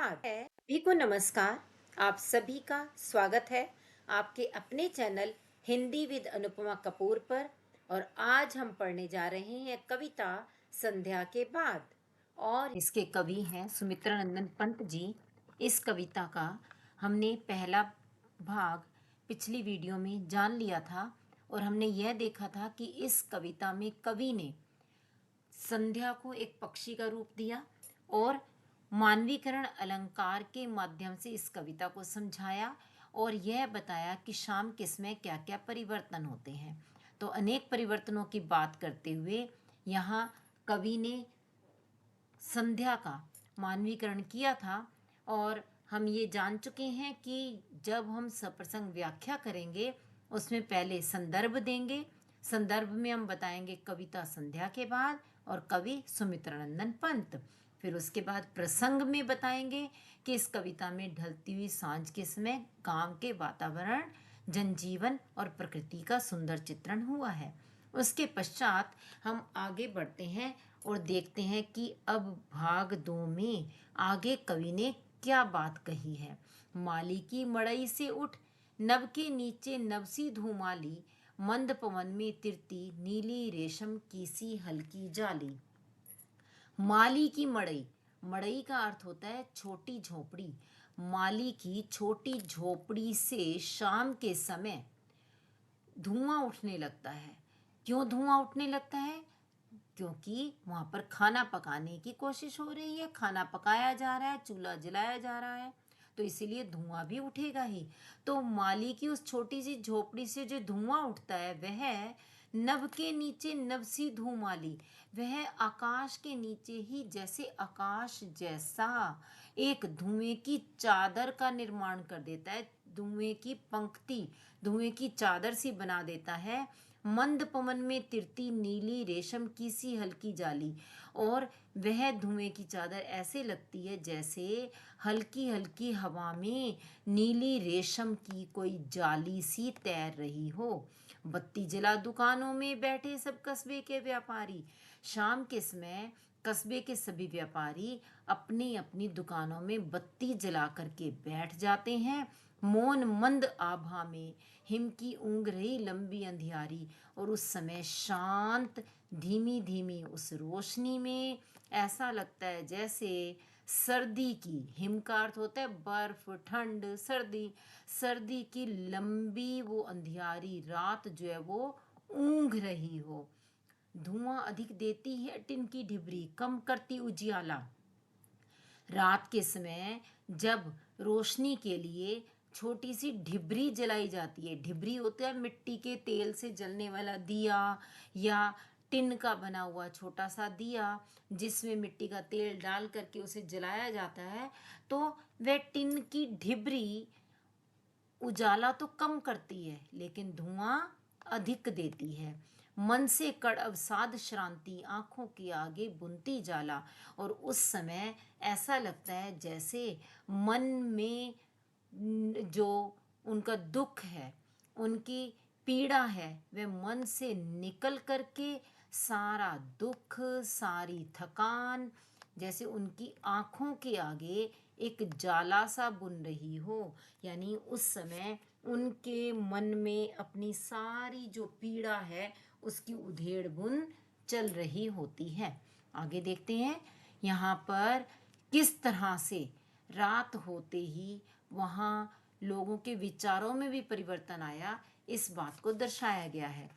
बाद है। सभी को नमस्कार। आप सभी का स्वागत है आपके अपने चैनल हिंदी विद अनुपमा कपूर पर। और आज हम पढ़ने जा रहे हैं कविता संध्या के बाद, और इसके कवि हैं सुमित्रा नंदन पंत जी। इस कविता का हमने पहला भाग पिछली वीडियो में जान लिया था और हमने यह देखा था कि इस कविता में कवि ने संध्या को एक पक्षी का रूप दिया और मानवीकरण अलंकार के माध्यम से इस कविता को समझाया और यह बताया कि शाम के समय क्या क्या परिवर्तन होते हैं। तो अनेक परिवर्तनों की बात करते हुए यहाँ कवि ने संध्या का मानवीकरण किया था। और हम ये जान चुके हैं कि जब हम सप्रसंग व्याख्या करेंगे उसमें पहले संदर्भ देंगे। संदर्भ में हम बताएंगे कविता संध्या के बाद और कवि सुमित्रानंदन पंत। फिर उसके बाद प्रसंग में बताएंगे कि इस कविता में ढलती हुई सांझ के समय गांव के वातावरण, जनजीवन और प्रकृति का सुंदर चित्रण हुआ है। उसके पश्चात हम आगे बढ़ते हैं और देखते हैं कि अब भाग 2 में आगे कवि ने क्या बात कही है। माली की मड़ई से उठ नभ के नीचे नवसी धूमाली, मंद पवन में तिरती नीली रेशम की सी हल्की जाली। माली की मड़ई, मड़ई का अर्थ होता है छोटी झोपड़ी। माली की छोटी झोपड़ी से शाम के समय धुआं उठने लगता है। क्यों धुआं उठने लगता है? क्योंकि वहां पर खाना पकाने की कोशिश हो रही है, खाना पकाया जा रहा है, चूल्हा जलाया जा रहा है, तो इसीलिए धुआं भी उठेगा ही। तो माली की उस छोटी सी झोपड़ी से जो धुआं उठता है वह नभ के नीचे नवसी धूमाली, वह आकाश के नीचे ही जैसे आकाश जैसा एक धुएं की चादर का निर्माण कर देता है, धुएं की पंक्ति, धुएं की चादर सी बना देता है। मंद पवन में तिरती नीली रेशम की सी हल्की जाली, और वह धुएं की चादर ऐसे लगती है जैसे हल्की हल्की हवा में नीली रेशम की कोई जाली सी तैर रही हो। बत्ती जला दुकानों में बैठे सब कस्बे के व्यापारी, शाम के समय कस्बे के सभी व्यापारी अपनी अपनी दुकानों में बत्ती जला करके बैठ जाते हैं। मौन मंद आभा में हिम की ऊँग रही लंबी अंधियारी, और उस समय शांत धीमी धीमी उस रोशनी में ऐसा लगता है जैसे सर्दी की, हिम का अर्थ होता है बर्फ, ठंड, सर्दी, सर्दी की लंबी वो अंधियारी रात जो है वो ऊँघ रही हो। धुआं अधिक देती है टिन की ढिबरी, कम करती उजियाला। रात के समय जब रोशनी के लिए छोटी सी ढिबरी जलाई जाती है, ढिबरी होता है मिट्टी के तेल से जलने वाला दिया या टिन का बना हुआ छोटा सा दिया जिसमें मिट्टी का तेल डाल करके उसे जलाया जाता है, तो वह टिन की ढिबरी उजाला तो कम करती है लेकिन धुआं अधिक देती है। मन से कड़ अवसाद श्रांति आंखों के आगे बुनती जाला, और उस समय ऐसा लगता है जैसे मन में जो उनका दुख है, उनकी पीड़ा है, वह मन से निकल करके सारा दुख, सारी थकान जैसे उनकी आंखों के आगे एक जाला सा बुन रही हो। यानी उस समय उनके मन में अपनी सारी जो पीड़ा है उसकी उधेड़ बुन चल रही होती है। आगे देखते हैं यहाँ पर किस तरह से रात होते ही वहाँ लोगों के विचारों में भी परिवर्तन आया, इस बात को दर्शाया गया है।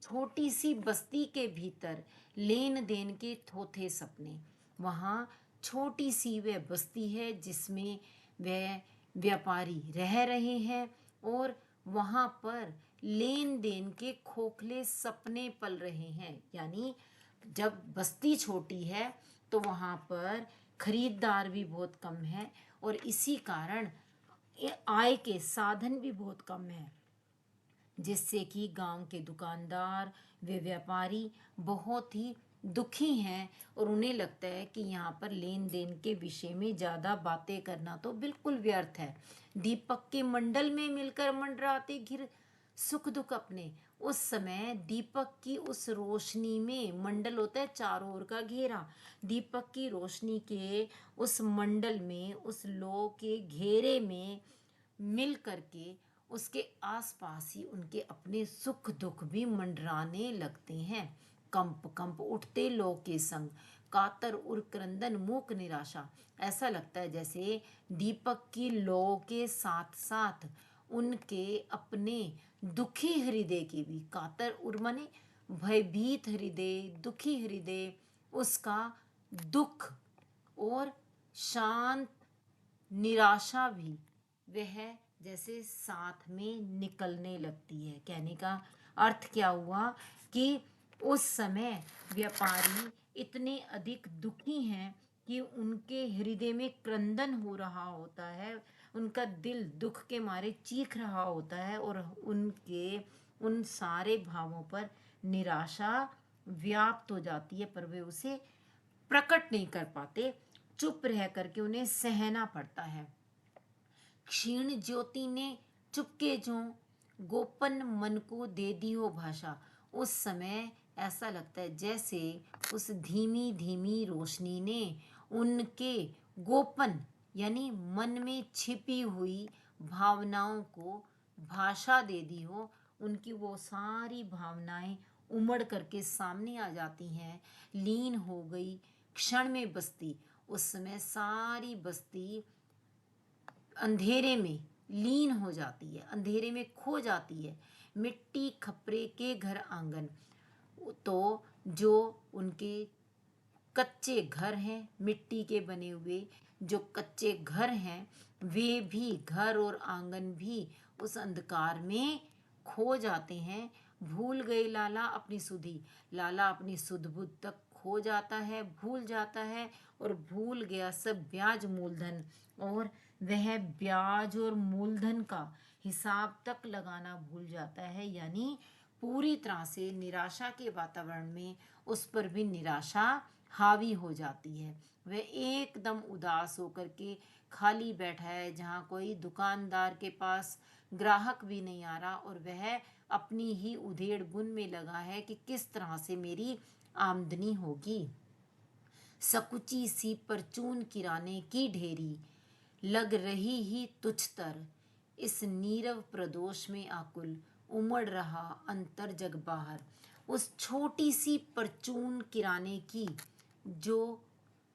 छोटी सी बस्ती के भीतर लेन देन के थोथे सपने, वहाँ छोटी सी वह बस्ती है जिसमें वह व्यापारी रह रहे हैं और वहाँ पर लेन देन के खोखले सपने पल रहे हैं। यानी जब बस्ती छोटी है तो वहाँ पर खरीदार भी बहुत कम है और इसी कारण आय के साधन भी बहुत कम है, जिससे कि गांव के दुकानदार वे व्यापारी बहुत ही दुखी हैं और उन्हें लगता है कि यहाँ पर लेन देन के विषय में ज़्यादा बातें करना तो बिल्कुल व्यर्थ है। दीपक के मंडल में मिलकर मंडराते घिर सुख दुख अपने, उस समय दीपक की उस रोशनी में, मंडल होता है चारों ओर का घेरा, दीपक की रोशनी के उस मंडल में, उस लो के घेरे में मिल करके उसके आसपास ही उनके अपने सुख दुख भी मंडराने लगते हैं। कंप कंप उठते लो के संग, कातर उर क्रंदन मूक निराशा। ऐसा लगता है जैसे दीपक की लो के साथ साथ उनके अपने दुखी हृदय की भी, कातर उर माने भयभीत हृदय, दुखी हृदय, उसका दुख और शांत निराशा भी वह जैसे साथ में निकलने लगती है। कहने का अर्थ क्या हुआ कि उस समय व्यापारी इतने अधिक दुखी हैं कि उनके हृदय में क्रंदन हो रहा होता है, उनका दिल दुख के मारे चीख रहा होता है, और उनके उन सारे भावों पर निराशा व्याप्त हो जाती है, पर वे उसे प्रकट नहीं कर पाते, चुप रह करके उन्हें सहना पड़ता है। क्षीण ज्योति ने चुपके जो गोपन मन को दे दी हो भाषा। उस समय ऐसा लगता है जैसे उस धीमी धीमी रोशनी ने उनके गोपन यानी मन में छिपी हुई भावनाओं को भाषा दे दी हो। उनकी वो सारी भावनाएं उमड़ करके सामने आ जाती हैं, लीन हो गई, क्षण में बस्ती। उस समय सारी बस्ती अंधेरे में लीन हो जाती है, अंधेरे में खो जाती है। मिट्टी खपरे के घर आंगन, तो जो उनके कच्चे घर हैं, मिट्टी के बने हुए जो कच्चे घर हैं, वे भी, घर और आंगन भी उस अंधकार में खो जाते हैं। भूल गए लाला अपनी सुधि, लाला अपनी सुध बुध तक खो जाता है, भूल जाता है, और भूल गया सब ब्याज मूलधन, और वह ब्याज और मूलधन का हिसाब तक लगाना भूल जाता है। यानी पूरी तरह से निराशा के वातावरण में उस पर भी निराशा हावी हो जाती है। वह एकदम उदास होकर के खाली बैठा है, जहाँ कोई दुकानदार के पास ग्राहक भी नहीं आ रहा, और वह अपनी ही उधेड़ बुन में लगा है कि किस तरह से मेरी आमदनी होगी। सकुची सी परचून किराने की ढेरी लग रही ही तुझतर, इस नीरव प्रदोष में आकुल उमड़ रहा अंतर जग बाहर। उस छोटी सी परचून किराने की जो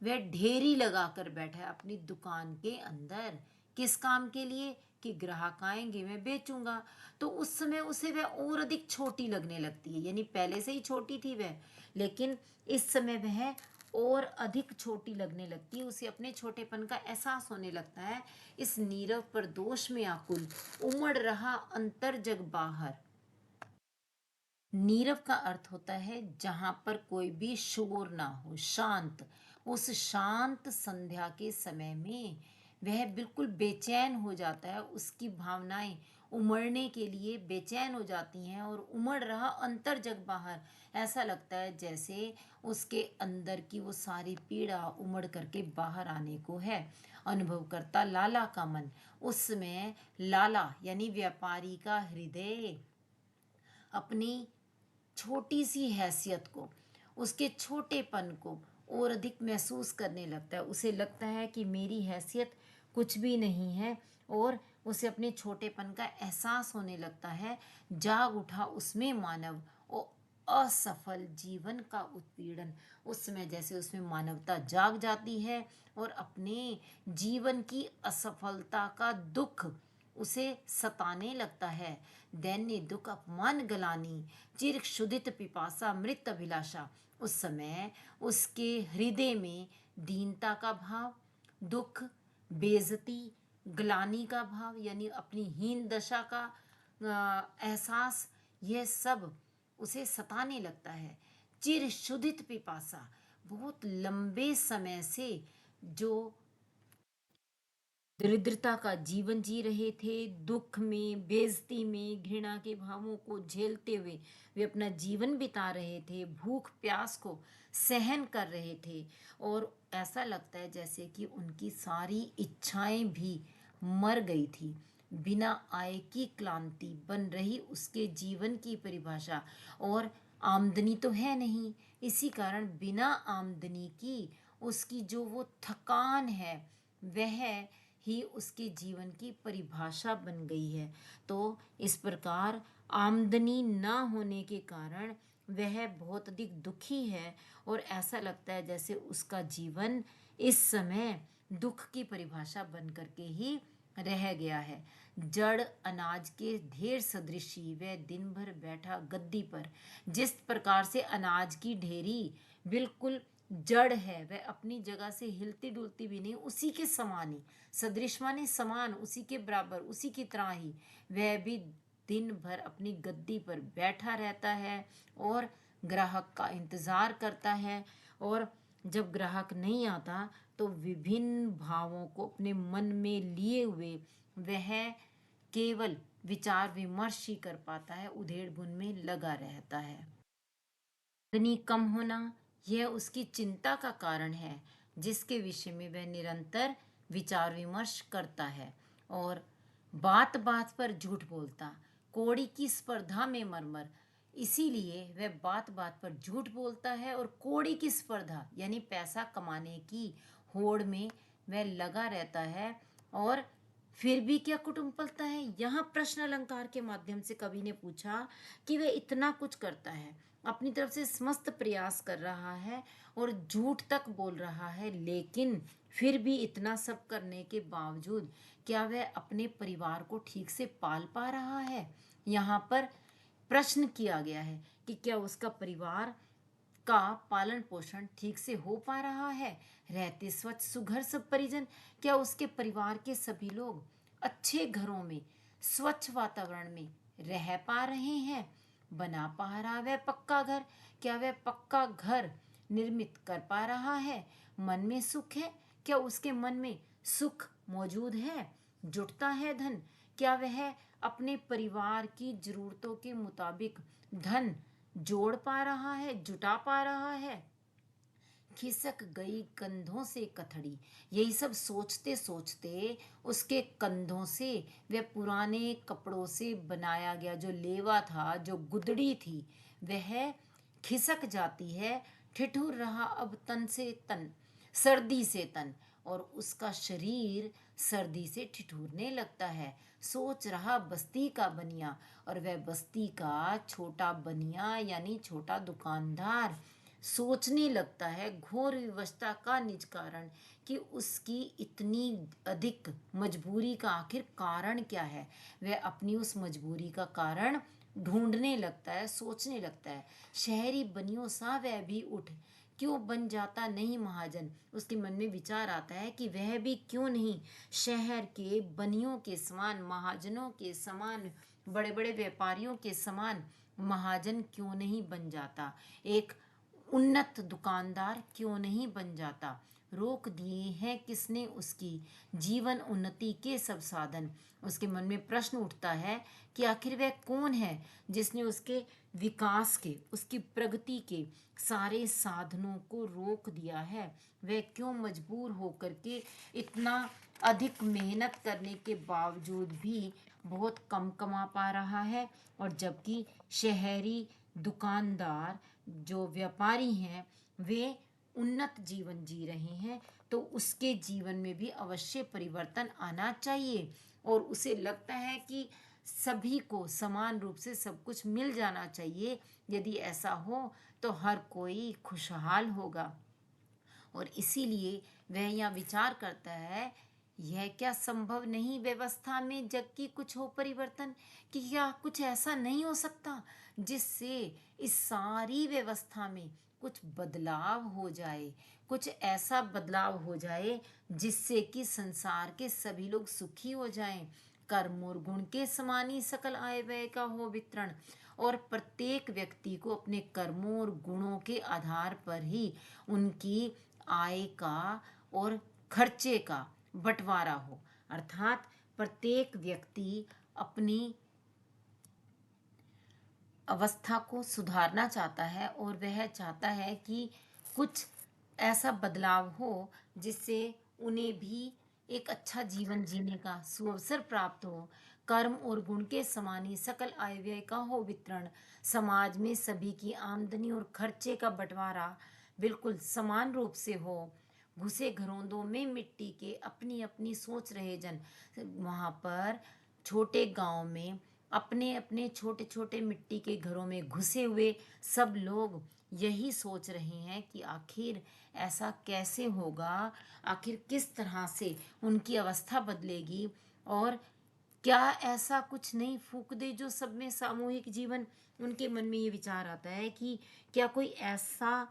वह ढेरी लगा कर बैठा है अपनी दुकान के अंदर, किस काम के लिए कि ग्राहक आएंगे मैं बेचूंगा। तो उस समय उसे वह और अधिक छोटी लगने लगती है, यानी पहले से ही छोटी थी वह, लेकिन इस समय वह और अधिक छोटी लगने लगती है। उसे अपने छोटेपन का एहसास होने लगता है। इस नीरव प्रदोष में आकुल उमड़ रहा अंतर जग बाहर। नीरव का अर्थ होता है जहां पर कोई भी शोर ना हो, शांत। उस शांत संध्या के समय में वह बिल्कुल बेचैन हो जाता है, उसकी भावनाएं उमड़ने के लिए बेचैन हो जाती हैं, और उमड़ रहा अंतर जग बाहर। ऐसा लगता है जैसे उसके अंदर की वो सारी पीड़ा उमड़ करके बाहर आने को है। अनुभव करता लाला का मन, उसमें लाला यानी व्यापारी का हृदय अपनी छोटी सी हैसियत को, उसके छोटेपन को और अधिक महसूस करने लगता है। उसे लगता है कि मेरी हैसियत कुछ भी नहीं है, और उसे अपने छोटेपन का एहसास होने लगता है। जाग उठा उसमें मानव और असफल जीवन का उत्पीड़न। उस समय जैसे उसमें मानवता जाग जाती है, और अपने जीवन की असफलता का दुख उसे सताने लगता है। दैन्य दुख अपमान गलानी, चिर क्षुधित पिपासा मृत अभिलाषा। उस समय उसके हृदय में दीनता का भाव, दुख, बेइज्जती, ग्लानि का भाव, यानी अपनी हीन दशा का एहसास, यह सब उसे सताने लगता है। चिर क्षुधित पिपासा, बहुत लंबे समय से जो दरिद्रता का जीवन जी रहे थे, दुख में, बेइज्जती में, घृणा के भावों को झेलते हुए वे अपना जीवन बिता रहे थे, भूख प्यास को सहन कर रहे थे, और ऐसा लगता है जैसे कि उनकी सारी इच्छाएं भी मर गई थी। बिना आय की क्लांति बन रही उसके जीवन की परिभाषा। और आमदनी तो है नहीं, इसी कारण बिना आमदनी की उसकी जो वो थकान है वह ही उसके जीवन की परिभाषा बन गई है। तो इस प्रकार आमदनी ना होने के कारण वह बहुत अधिक दुखी है और ऐसा लगता है जैसे उसका जीवन इस समय दुख की परिभाषा बन करके ही रह गया है। जड़ अनाज के ढेर सदृश ही वह दिन भर बैठा गद्दी पर। जिस प्रकार से अनाज की ढेरी बिल्कुल जड़ है, वह अपनी जगह से हिलती डुलती भी नहीं, उसी के समान ही, सदृश माने समान, उसी के बराबर, उसी की तरह ही वह भी दिन भर अपनी गद्दी पर बैठा रहता है और ग्राहक का इंतजार करता है। और जब ग्राहक नहीं आता तो विभिन्न भावों को अपने मन में लिए हुए वह केवल विचार विमर्श ही कर पाता है, उधेड़ बुन में लगा रहता है। आमदनी कम होना यह उसकी चिंता का कारण है, जिसके विषय में वह निरंतर विचार विमर्श करता है। और बात बात पर झूठ बोलता, कौड़ी की स्पर्धा में मरमर। इसीलिए वह बात बात पर झूठ बोलता है और कौड़ी की स्पर्धा यानी पैसा कमाने की होड़ में वह लगा रहता है। और फिर भी क्या कुटुंब पलता है। यहाँ प्रश्न अलंकार के माध्यम से कवि ने पूछा कि वह इतना कुछ करता है, अपनी तरफ से समस्त प्रयास कर रहा है और झूठ तक बोल रहा है, लेकिन फिर भी इतना सब करने के बावजूद क्या वह अपने परिवार को ठीक से पाल पा रहा है। यहाँ पर प्रश्न किया गया है कि क्या उसका परिवार का पालन पोषण ठीक से हो पा रहा है। रहते स्वच्छ सुघर सब परिजन, क्या उसके परिवार के सभी लोग अच्छे घरों में स्वच्छ वातावरण में रह पा रहे हैं। बना पा रहा वह पक्का घर, क्या वह पक्का घर निर्मित कर पा रहा है। मन में सुख है, क्या उसके मन में सुख मौजूद है। जुटता है धन, क्या वह अपने परिवार की जरूरतों के मुताबिक धन जोड़ पा रहा है, जुटा पा रहा है। खिसक गई कंधों से कथड़ी, यही सब सोचते सोचते उसके कंधों से वह पुराने कपड़ों से बनाया गया जो लेवा था, जो गुदड़ी थी, वह खिसक जाती है। ठिठुर रहा अब तन से तन, सर्दी से तन, और उसका शरीर सर्दी से ठिठुरने लगता है। सोच रहा बस्ती का बनिया, और वह बस्ती का छोटा बनिया यानी छोटा दुकानदार सोचने लगता है घोर विवशता का निज कारण कि उसकी इतनी अधिक मजबूरी का आखिर कारण क्या है। वह अपनी उस मजबूरी का कारण ढूंढने लगता है, सोचने लगता है। शहरी बनियों सा वह भी उठ क्यों बन जाता नहीं महाजन। उसके मन में विचार आता है कि वह भी क्यों नहीं शहर के बनियों के समान, महाजनों के समान, बड़े बड़े व्यापारियों के समान महाजन क्यों नहीं बन जाता, एक उन्नत दुकानदार क्यों नहीं बन जाता। रोक दिए हैं किसने उसकी जीवन उन्नति के सब साधन। उसके मन में प्रश्न उठता है कि आखिर वह कौन है जिसने उसके विकास के, उसकी प्रगति के सारे साधनों को रोक दिया है। वह क्यों मजबूर होकर के इतना अधिक मेहनत करने के बावजूद भी बहुत कम कमा पा रहा है। और जबकि शहरी दुकानदार जो व्यापारी हैं वे उन्नत जीवन जी रहे हैं, तो उसके जीवन में भी अवश्य परिवर्तन आना चाहिए। और उसे लगता है कि सभी को समान रूप से सब कुछ मिल जाना चाहिए। यदि ऐसा हो तो हर कोई खुशहाल होगा। और इसीलिए वह यहाँ विचार करता है, यह क्या संभव नहीं व्यवस्था में जग की कुछ हो परिवर्तन, कि क्या कुछ ऐसा नहीं हो सकता जिससे इस सारी व्यवस्था में कुछ बदलाव हो जाए, कुछ ऐसा बदलाव हो जाए जिससे कि संसार के सभी लोग सुखी हो जाएं। कर्म और गुण के समान ही सकल आय व्यय का हो वितरण, और प्रत्येक व्यक्ति को अपने कर्मों और गुणों के आधार पर ही उनकी आय का और खर्चे का बंटवारा हो। अर्थात प्रत्येक व्यक्ति अपनी अवस्था को सुधारना चाहता है और वह चाहता है कि कुछ ऐसा बदलाव हो जिससे उन्हें भी एक अच्छा जीवन जीने का सुअवसर प्राप्त हो, कर्म और गुण के समान ही सकल आय व्यय का हो वितरण, समाज में सभी की आमदनी और खर्चे का बंटवारा बिल्कुल समान रूप से हो, घुसे घरौंदों में मिट्टी के अपनी अपनी सोच रहे जन, वहाँ पर छोटे गांव में अपने अपने छोटे छोटे मिट्टी के घरों में घुसे हुए सब लोग यही सोच रहे हैं कि आखिर ऐसा कैसे होगा, आखिर किस तरह से उनकी अवस्था बदलेगी, और क्या ऐसा कुछ नहीं फूक दे जो सब में सामूहिक जीवन। उनके मन में ये विचार आता है कि क्या कोई ऐसा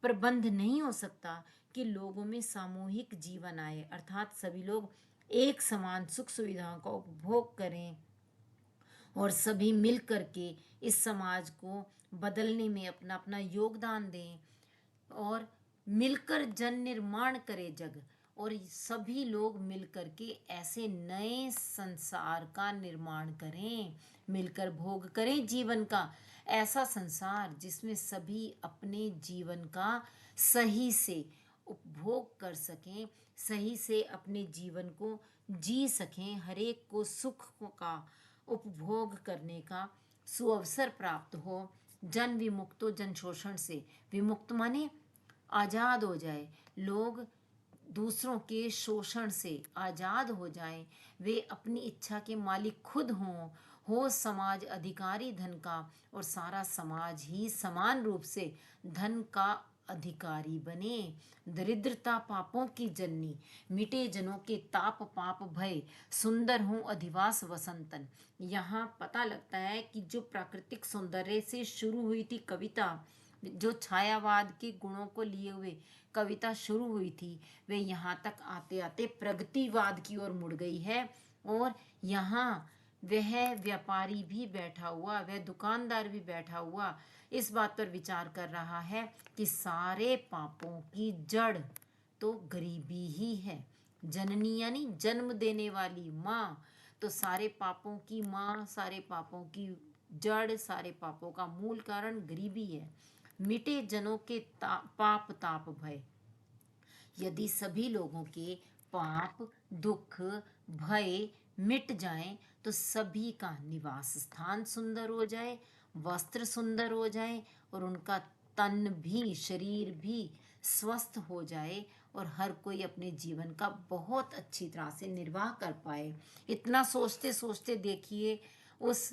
प्रबंध नहीं हो सकता कि लोगों में सामूहिक जीवन आए, अर्थात सभी लोग एक समान सुख सुविधाओं का उपभोग करें और सभी मिल करके इस समाज को बदलने में अपना अपना योगदान दें और मिलकर जन निर्माण करे जग, और सभी लोग मिलकर के ऐसे नए संसार का निर्माण करें, मिलकर भोग करें जीवन का ऐसा संसार जिसमें सभी अपने जीवन का सही से उपभोग कर सकें, सही से अपने जीवन को जी सकें, हरेक को सुख का उपभोग करने का सुअवसर प्राप्त हो, जन विमुक्त हो, जन शोषण से विमुक्त माने आज़ाद हो जाए, लोग दूसरों के शोषण से आज़ाद हो जाएं, वे अपनी इच्छा के मालिक खुद हों, हो समाज अधिकारी धन का और सारा समाज ही समान रूप से धन का अधिकारी बने, दरिद्रता पापों की जननी, मिटे जनों के ताप पाप भय, सुंदर हूँ अधिवास वसंतन। यहाँ पता लगता है कि जो प्राकृतिक सौंदर्य से शुरू हुई थी कविता, जो छायावाद के गुणों को लिए हुए कविता शुरू हुई थी, वे यहाँ तक आते आते प्रगतिवाद की ओर मुड़ गई है, और यहाँ वह व्यापारी भी बैठा हुआ, वह दुकानदार भी बैठा हुआ इस बात पर विचार कर रहा है कि सारे पापों की जड़ तो गरीबी ही है, जननी यानी जन्म देने वाली माँ, तो सारे पापों की माँ, सारे पापों की जड़, सारे पापों का मूल कारण गरीबी है। मिटे जनों के पाप ताप भय, यदि सभी लोगों के पाप दुख भय मिट जाएं तो सभी का निवास स्थान सुंदर हो जाए, वस्त्र सुंदर हो जाए और उनका तन भी शरीर भी स्वस्थ हो जाए और हर कोई अपने जीवन का बहुत अच्छी तरह से निर्वाह कर पाए। इतना सोचते सोचते देखिए उस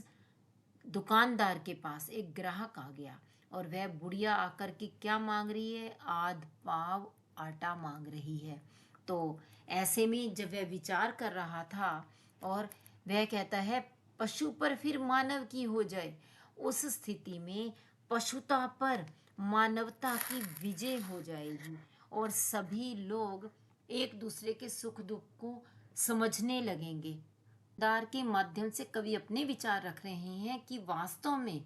दुकानदार के पास एक ग्राहक आ गया और वह बुढ़िया आकर के क्या मांग रही है, आध पाव आटा मांग रही है। तो ऐसे में जब वह विचार कर रहा था और वह कहता है पशु पर फिर मानव की हो जाए, उस स्थिति में पशुता पर मानवता की विजय हो जाएगी और सभी लोग एक दूसरे के सुख दुख को समझने लगेंगे। दार के माध्यम से कवि अपने विचार रख रहे हैं कि वास्तव में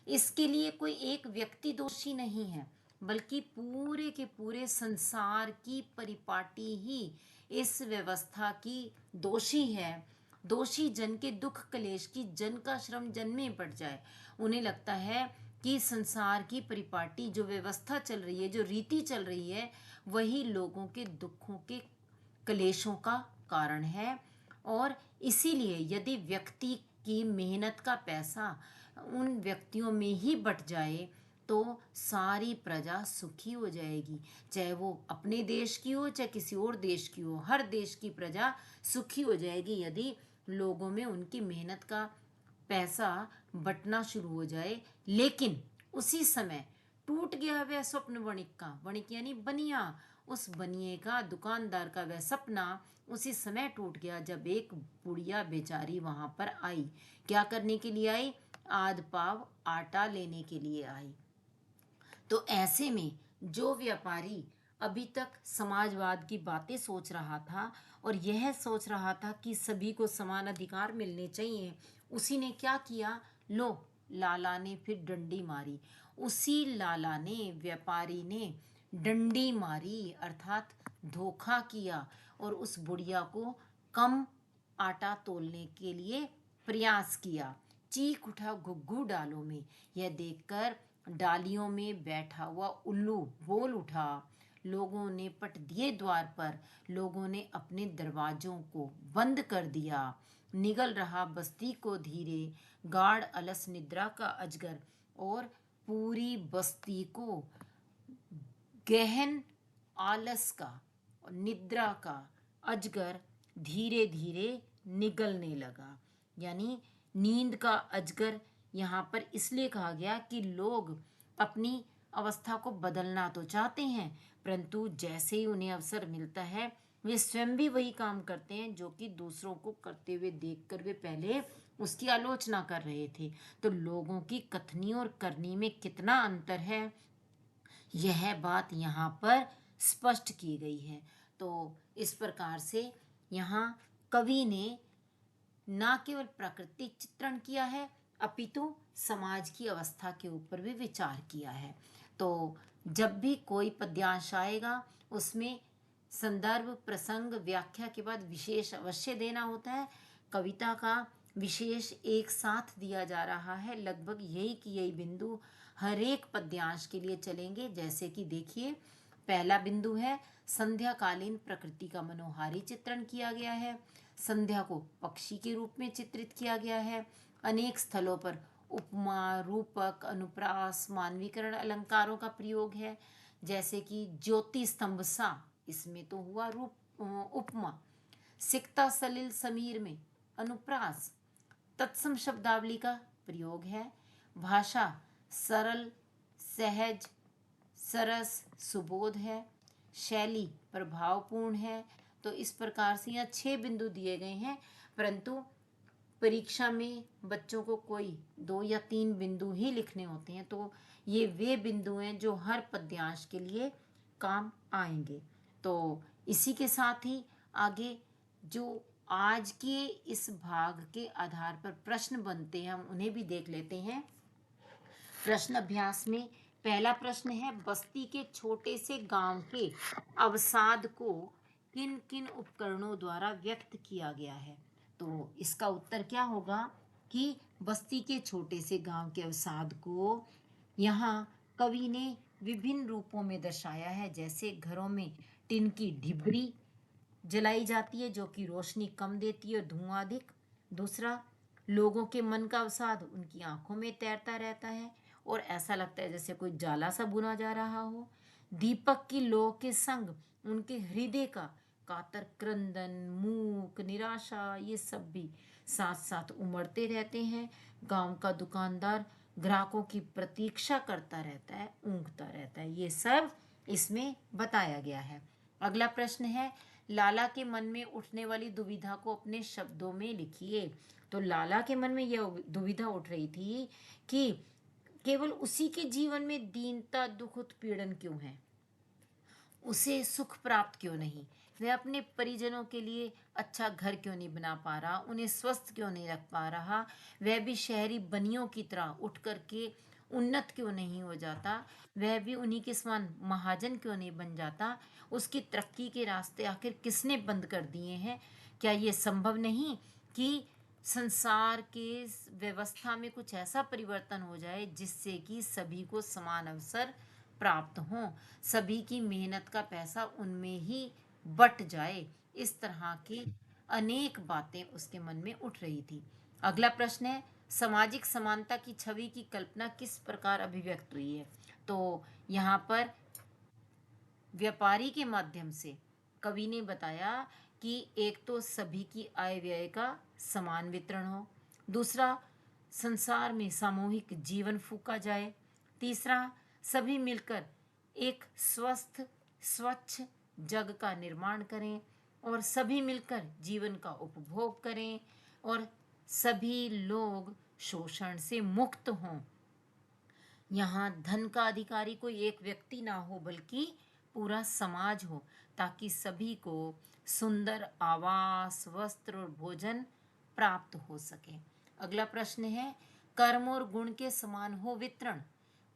इसके लिए कोई एक व्यक्ति दोषी नहीं है, बल्कि पूरे के पूरे संसार की परिपाटी ही इस व्यवस्था की दोषी है। दोषी जन के दुख क्लेश की जन का श्रम जन में पड़ जाए। उन्हें लगता है कि संसार की परिपाटी जो व्यवस्था चल रही है, जो रीति चल रही है, वही लोगों के दुखों के क्लेशों का कारण है, और इसीलिए यदि व्यक्ति की मेहनत का पैसा उन व्यक्तियों में ही बट जाए तो सारी प्रजा सुखी हो जाएगी, चाहे वो अपने देश की हो चाहे किसी और देश की हो, हर देश की प्रजा सुखी हो जाएगी यदि लोगों में उनकी मेहनत का पैसा बटना शुरू हो जाए। लेकिन उसी समय टूट गया वह स्वप्न वणिक का, वणिक यानी बनिया, उस बनिए का, दुकानदार का वह सपना उसी समय टूट गया जब एक बुढ़िया बेचारी वहां पर आई। क्या करने के लिए आई? आध पाव आटा लेने के लिए आई। तो ऐसे में जो व्यापारी अभी तक समाजवाद की बातें सोच रहा था और यह सोच रहा था कि सभी को समान अधिकार मिलने चाहिए, उसी ने क्या किया? लो, लाला ने फिर डंडी मारी। उसी लाला ने, व्यापारी ने डंडी मारी, अर्थात धोखा किया और उस बुढ़िया को कम आटा तोलने के लिए प्रयास किया। चीख उठा घुग्गू डालों में। यह देखकर डालियों में बैठा हुआ उल्लू बोल उठा, लोगों ने पट दिए द्वार पर, लोगों ने अपने दरवाजों को बंद कर दिया। निगल रहा बस्ती को धीरे, गाढ़ अलस निद्रा का अजगर, और पूरी बस्ती को गहन आलस का और निद्रा का अजगर धीरे धीरे निगलने लगा। यानी नींद का अजगर यहाँ पर इसलिए कहा गया कि लोग अपनी अवस्था को बदलना तो चाहते हैं, परंतु जैसे ही उन्हें अवसर मिलता है वे स्वयं भी वही काम करते हैं जो कि दूसरों को करते हुए देखकर वे पहले उसकी आलोचना कर रहे थे। तो लोगों की कथनी और करनी में कितना अंतर है, यह बात यहाँ पर स्पष्ट की गई है। तो इस प्रकार से यहाँ कवि ने न केवल प्राकृतिक चित्रण किया है अपितु समाज की अवस्था के ऊपर भी विचार किया है। तो जब भी कोई पद्यांश आएगा उसमें संदर्भ, प्रसंग, व्याख्या के बाद विशेष अवश्य देना होता है। कविता का विशेष एक साथ दिया जा रहा है, लगभग यही कि यही बिंदु हर एक पद्यांश के लिए चलेंगे। जैसे कि देखिए, पहला बिंदु है संध्याकालीन प्रकृति का मनोहारी चित्रण किया गया है। संध्या को पक्षी के रूप में चित्रित किया गया है। अनेक स्थलों पर उपमा, रूपक, अनुप्रास, मानवीकरण अलंकारों का प्रयोग है। जैसे कि ज्योति स्तंभ सा, इसमें तो हुआ रूप उपमा। सिकता सलिल समीर में अनुप्रास, तत्सम शब्दावली का प्रयोग है। भाषा सरल, सहज, सरस, सुबोध है। शैली प्रभावपूर्ण है। तो इस प्रकार से यहाँ 6 बिंदु दिए गए हैं, परंतु परीक्षा में बच्चों को कोई 2 या 3 बिंदु ही लिखने होते हैं। तो ये वे बिंदु हैं जो हर पद्यांश के लिए काम आएंगे। तो इसी के साथ ही आगे जो आज के इस भाग के आधार पर प्रश्न बनते हैं हम उन्हें भी देख लेते हैं। प्रश्न अभ्यास में पहला प्रश्न है, बस्ती के छोटे से गांव के अवसाद को किन किन उपकरणों द्वारा व्यक्त किया गया है। तो इसका उत्तर क्या होगा कि बस्ती के छोटे से गांव के अवसाद को यहाँ कवि ने विभिन्न रूपों में दर्शाया है। जैसे घरों में टिन की ढिबरी जलाई जाती है जो कि रोशनी कम देती है और धुआं अधिक। दूसरा, लोगों के मन का अवसाद उनकी आंखों में तैरता रहता है और ऐसा लगता है जैसे कोई जाला सा बुना जा रहा हो। दीपक की लौ के संग उनके हृदय का कातर क्रंदन, मूक, निराशा, ये सब भी साथ साथ उमड़ते रहते हैं। गांव का दुकानदार ग्राहकों की प्रतीक्षा करता रहता है, ऊँघता रहता है। ये सब इसमें बताया गया है। अगला प्रश्न है, लाला के मन में उठने वाली दुविधा को अपने शब्दों में लिखिए। तो लाला के मन में यह दुविधा उठ रही थी कि केवल उसी के जीवन में दीनता, दुख, उत्पीड़न क्यों है, उसे सुख प्राप्त क्यों नहीं, वह अपने परिजनों के लिए अच्छा घर क्यों नहीं बना पा रहा, उन्हें स्वस्थ क्यों नहीं रख पा रहा, वह भी शहरी बनियों की तरह उठ करके उन्नत क्यों नहीं हो जाता, वह भी उन्हीं के समान महाजन क्यों नहीं बन जाता, उसकी तरक्की के रास्ते आखिर किसने बंद कर दिए हैं। क्या ये संभव नहीं कि संसार के व्यवस्था में कुछ ऐसा परिवर्तन हो जाए जिससे कि सभी को समान अवसर प्राप्त हों, सभी की मेहनत का पैसा उनमें ही बट जाए। इस तरह की अनेक बातें उसके मन में उठ रही थी। अगला प्रश्न है, सामाजिक समानता की छवि की कल्पना किस प्रकार अभिव्यक्त हुई है। तो यहाँ पर व्यापारी के माध्यम से कवि ने बताया कि एक तो सभी की आय व्यय का समान वितरण हो, दूसरा संसार में सामूहिक जीवन फूंका जाए, तीसरा सभी मिलकर एक स्वस्थ स्वच्छ जग का निर्माण करें और सभी मिलकर जीवन का उपभोग करें और सभी लोग शोषण से मुक्त हों। यहाँ धन का अधिकारी कोई एक व्यक्ति ना हो बल्कि पूरा समाज हो, ताकि सभी को सुंदर आवास, वस्त्र और भोजन प्राप्त हो सके। अगला प्रश्न है, कर्म और गुण के समान हो वितरण।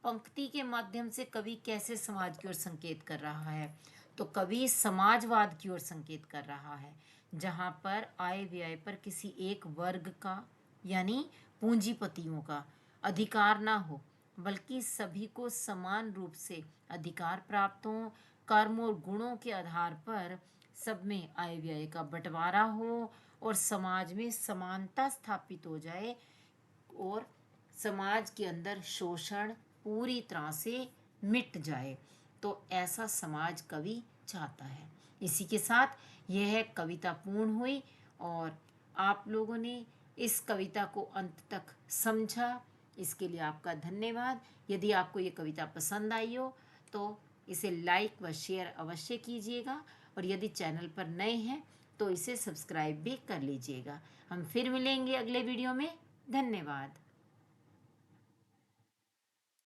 पंक्ति के माध्यम से कवि कैसे समाज की ओर संकेत कर रहा है। तो कवि समाजवाद की ओर संकेत कर रहा है, जहाँ पर आय व्यय पर किसी एक वर्ग का यानी पूंजीपतियों का अधिकार ना हो, बल्कि सभी को समान रूप से अधिकार प्राप्त हो, कर्म और गुणों के आधार पर सब में आय व्यय का बंटवारा हो और समाज में समानता स्थापित हो जाए और समाज के अंदर शोषण पूरी तरह से मिट जाए, तो ऐसा समाज कवि चाहता है। इसी के साथ यह कविता पूर्ण हुई और आप लोगों ने इस कविता को अंत तक समझा, इसके लिए आपका धन्यवाद। यदि आपको ये कविता पसंद आई हो तो इसे लाइक व शेयर अवश्य कीजिएगा और यदि चैनल पर नए हैं तो इसे सब्सक्राइब भी कर लीजिएगा। हम फिर मिलेंगे अगले वीडियो में। धन्यवाद।